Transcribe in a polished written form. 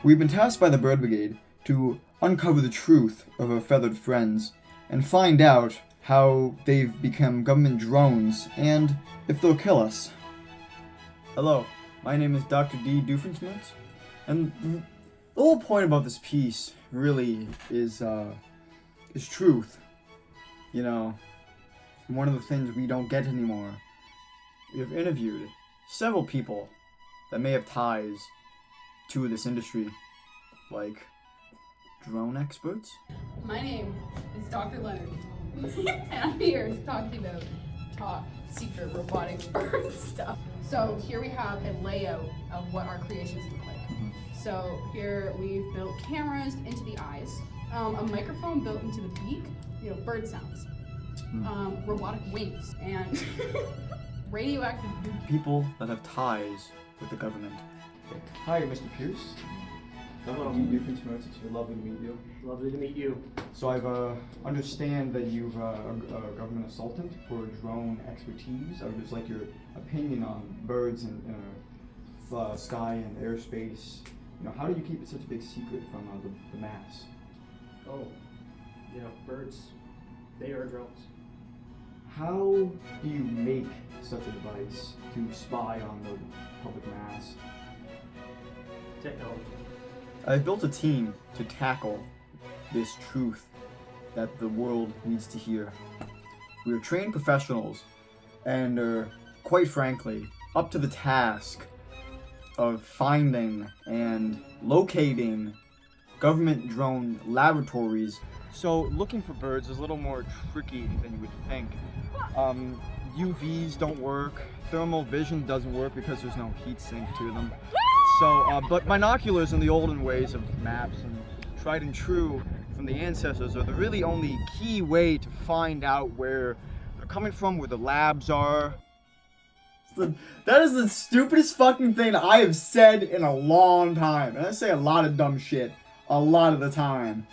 We've been tasked by the Bird Brigade to uncover the truth of our feathered friends and find out how they've become government drones and if they'll kill us. Hello, my name is Dr. D. Doofenshmirtz, and the whole point about this piece really is truth. You know, one of the things we don't get anymore. We have interviewed several people that may have ties to this industry, like drone experts. My name is Dr. Leonard, and I'm here to talk to you about top secret robotic bird stuff. So here we have a layout of what our creations look like. So here we've built cameras into the eyes, a microphone built into the beak, bird sounds, robotic wings, and radioactive People that have ties with the government. Hi, Mr. Pierce. Hello. D. Doofenshmirtz, it's lovely to meet you. Lovely to meet you. So I've understand that you've a government consultant for drone expertise. I would just like your opinion on birds and sky and airspace. How do you keep it such a big secret from the mass? Oh, birds, they are drones. How do you make such a device to spy on the public mass? Technology. I've built a team to tackle this truth that the world needs to hear. We are trained professionals and are, quite frankly, up to the task of finding and locating government drone laboratories. So looking for birds is a little more tricky than you would think. UVs don't work, thermal vision doesn't work because there's no heat sink to them. So, but binoculars in the olden ways of maps and tried and true from the ancestors are the really only key way to find out where they're coming from, where the labs are. That is the stupidest fucking thing I have said in a long time. And I say a lot of dumb shit a lot of the time.